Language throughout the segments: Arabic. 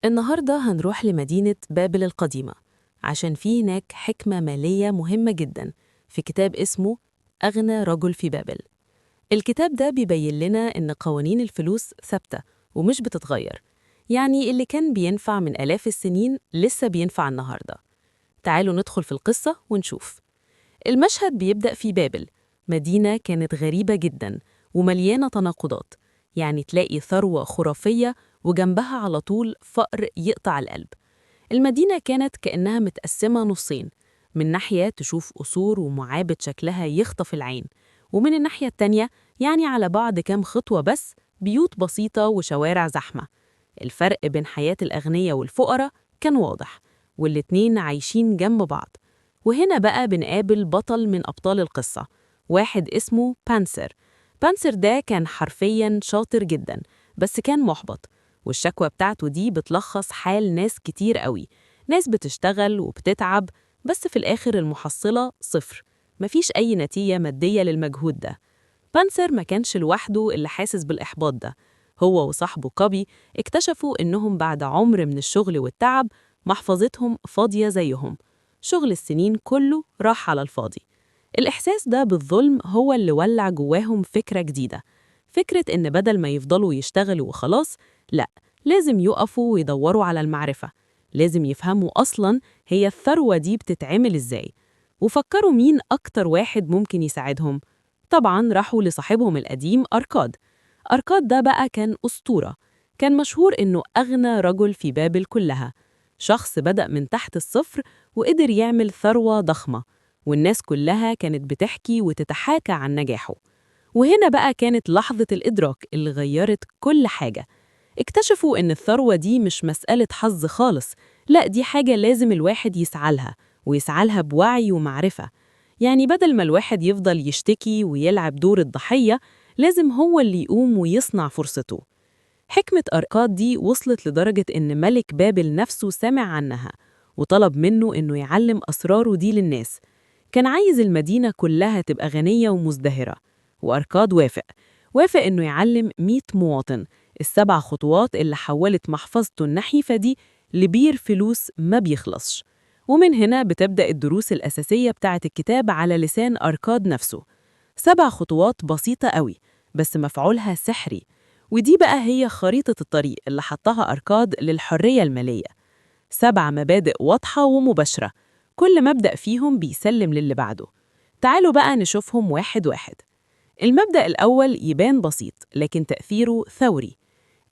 النهاردة هنروح لمدينة بابل القديمة عشان في هناك حكمة مالية مهمة جدا في كتاب اسمه أغنى رجل في بابل. الكتاب ده بيبين لنا إن قوانين الفلوس ثابتة ومش بتتغير، يعني اللي كان بينفع من آلاف السنين لسه بينفع النهاردة. تعالوا ندخل في القصة ونشوف. المشهد بيبدأ في بابل، مدينة كانت غريبة جدا ومليانة تناقضات، يعني تلاقي ثروة خرافية وجنبها على طول فقر يقطع القلب. المدينة كانت كأنها متقسمة نصين، من ناحية تشوف قصور ومعابد شكلها يخطف العين، ومن الناحية التانية يعني على بعد كام خطوة بس بيوت بسيطة وشوارع زحمة. الفرق بين حياة الأغنياء والفقراء كان واضح، والاتنين عايشين جنب بعض. وهنا بقى بنقابل بطل من أبطال القصة، واحد اسمه بانسر. بانسر ده كان حرفياً شاطر جداً، بس كان محبط، والشكوى بتاعته دي بتلخص حال ناس كتير قوي. ناس بتشتغل وبتتعب، بس في الآخر المحصلة صفر، مفيش أي نتيجة مادية للمجهود ده. بانسر ما كانش لوحده اللي حاسس بالإحباط ده. هو وصاحبه كوبي اكتشفوا إنهم بعد عمر من الشغل والتعب محفظتهم فاضية زيهم، شغل السنين كله راح على الفاضي. الإحساس ده بالظلم هو اللي ولع جواهم فكرة جديدة، فكرة إن بدل ما يفضلوا يشتغلوا وخلاص، لأ، لازم يقفوا ويدوروا على المعرفة، لازم يفهموا أصلاً هي الثروة دي بتتعمل إزاي. وفكروا مين أكتر واحد ممكن يساعدهم؟ طبعاً راحوا لصاحبهم القديم أركاد. أركاد ده بقى كان أسطورة، كان مشهور إنه أغنى رجل في بابل كلها، شخص بدأ من تحت الصفر وقدر يعمل ثروة ضخمة، والناس كلها كانت بتحكي وتتحاكى عن نجاحه. وهنا بقى كانت لحظة الإدراك اللي غيرت كل حاجة. اكتشفوا إن الثروة دي مش مسألة حظ خالص، لأ، دي حاجة لازم الواحد يسعى لها بوعي ومعرفة. يعني بدل ما الواحد يفضل يشتكي ويلعب دور الضحية، لازم هو اللي يقوم ويصنع فرصته. حكمة أركاد دي وصلت لدرجة إن ملك بابل نفسه سمع عنها وطلب منه إنه يعلم أسراره دي للناس. كان عايز المدينة كلها تبقى غنية ومزدهرة، وأركاد وافق إنه يعلم 100 مواطن السبع خطوات اللي حولت محفظته النحيفة دي لبير فلوس ما بيخلصش. ومن هنا بتبدأ الدروس الأساسية بتاعت الكتاب على لسان أركاد نفسه. 7 خطوات بسيطة قوي، بس مفعولها سحري. ودي بقى هي خريطة الطريق اللي حطها أركاد للحرية المالية. 7 مبادئ واضحة ومباشرة، كل مبدأ فيهم بيسلم للي بعده. تعالوا بقى نشوفهم واحد واحد. المبدأ الأول يبان بسيط لكن تأثيره ثوري: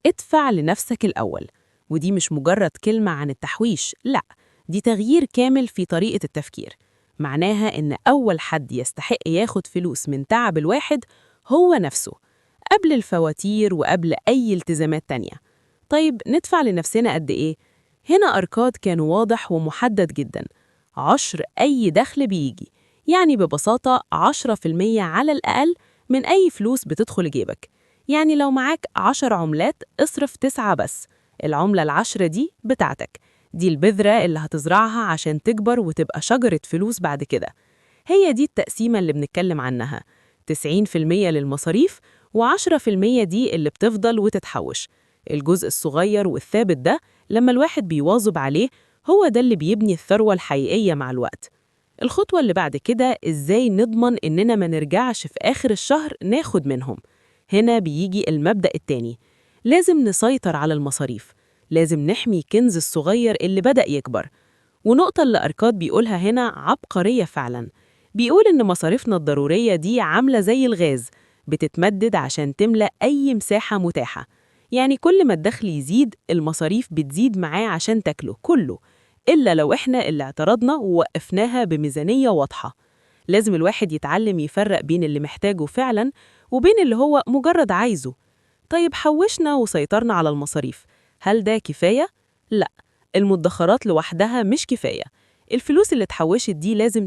ادفع لنفسك الأول. ودي مش مجرد كلمة عن التحويش، لأ، دي تغيير كامل في طريقة التفكير. معناها إن أول حد يستحق ياخد فلوس من تعب الواحد هو نفسه، قبل الفواتير وقبل أي التزامات تانية. طيب ندفع لنفسنا قد إيه؟ هنا أركاد كان واضح ومحدد جدا: 10 أي دخل بيجي، يعني ببساطة 10% على الأقل من أي فلوس بتدخل جيبك. يعني لو معاك 10 عملات اصرف 9 بس، العملة ال10 دي بتاعتك، دي البذرة اللي هتزرعها عشان تكبر وتبقى شجرة فلوس بعد كده. هي دي التقسيمة اللي بنتكلم عنها: 90% للمصاريف و10% دي اللي بتفضل وتتحوش. الجزء الصغير والثابت ده لما الواحد بيواظب عليه هو ده اللي بيبني الثروة الحقيقية مع الوقت. الخطوة اللي بعد كده إزاي نضمن إننا ما نرجعش في آخر الشهر ناخد منهم. هنا بيجي المبدأ التاني: لازم نسيطر على المصاريف، لازم نحمي كنز الصغير اللي بدأ يكبر. ونقطة اللي أركاد بيقولها هنا عبقرية فعلا، بيقول إن مصاريفنا الضرورية دي عاملة زي الغاز، بتتمدد عشان تملأ أي مساحة متاحة. يعني كل ما الدخل يزيد المصاريف بتزيد معاه عشان تاكله كله، إلا لو إحنا اللي اعترضنا ووقفناها بميزانية واضحة. لازم الواحد يتعلم يفرق بين اللي محتاجه فعلا وبين اللي هو مجرد عايزه. طيب حوشنا وسيطرنا على المصاريف، هل ده كفاية؟ لا، المدخرات لوحدها مش كفاية. الفلوس اللي اتحوشت دي لازم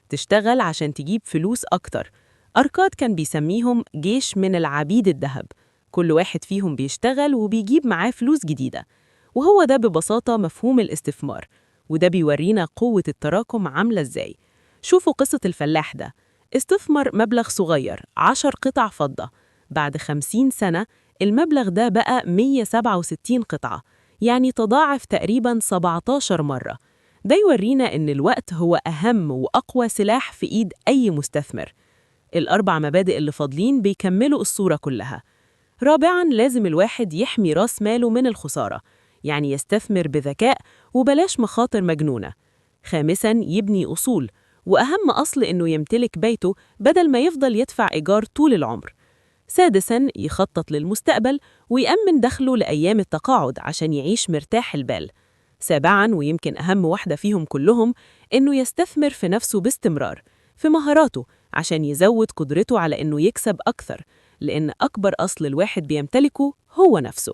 تشتغل عشان تجيب فلوس أكتر. أركاد كان بيسميهم جيش من العبيد الذهب، كل واحد فيهم بيشتغل وبيجيب معاه فلوس جديدة. وهو ده ببساطة مفهوم الاستثمار، وده بيورينا قوة التراكم عاملة إزاي. شوفوا قصة الفلاح ده، استثمر مبلغ صغير 10 قطع فضة، بعد 50 سنة المبلغ ده بقى 167 قطعة، يعني تضاعف تقريباً 17 مرة. ده يورينا إن الوقت هو أهم وأقوى سلاح في إيد أي مستثمر. الأربع مبادئ اللي فاضلين بيكملوا الصورة كلها. رابعاً، لازم الواحد يحمي راس ماله من الخسارة، يعني يستثمر بذكاء وبلاش مخاطر مجنونة. خامساً، يبني أصول، وأهم أصل إنه يمتلك بيته بدل ما يفضل يدفع إيجار طول العمر. سادساً، يخطط للمستقبل ويأمن دخله لأيام التقاعد عشان يعيش مرتاح البال. سابعاً، ويمكن أهم واحدة فيهم كلهم، إنه يستثمر في نفسه باستمرار، في مهاراته، عشان يزود قدرته على إنه يكسب أكثر، لأن أكبر أصل الواحد بيمتلكه هو نفسه.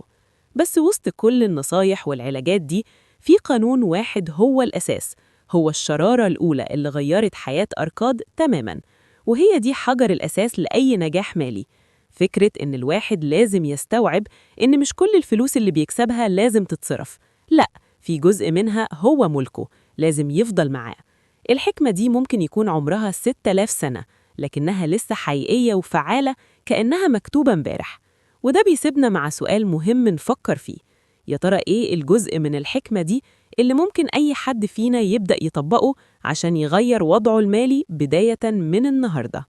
بس وسط كل النصايح والعلاجات دي، في قانون واحد هو الأساس، هو الشرارة الأولى اللي غيرت حياة أركاد تماماً، وهي دي حجر الأساس لأي نجاح مالي. فكرة إن الواحد لازم يستوعب إن مش كل الفلوس اللي بيكسبها لازم تتصرف، لأ، في جزء منها هو ملكه، لازم يفضل معاه. الحكمة دي ممكن يكون عمرها 6000 سنة، لكنها لسه حقيقية وفعالة كأنها مكتوبة امبارح. وده بيسيبنا مع سؤال مهم نفكر فيه: يا ترى إيه الجزء من الحكمة دي اللي ممكن أي حد فينا يبدأ يطبقه عشان يغير وضعه المالي بداية من النهاردة؟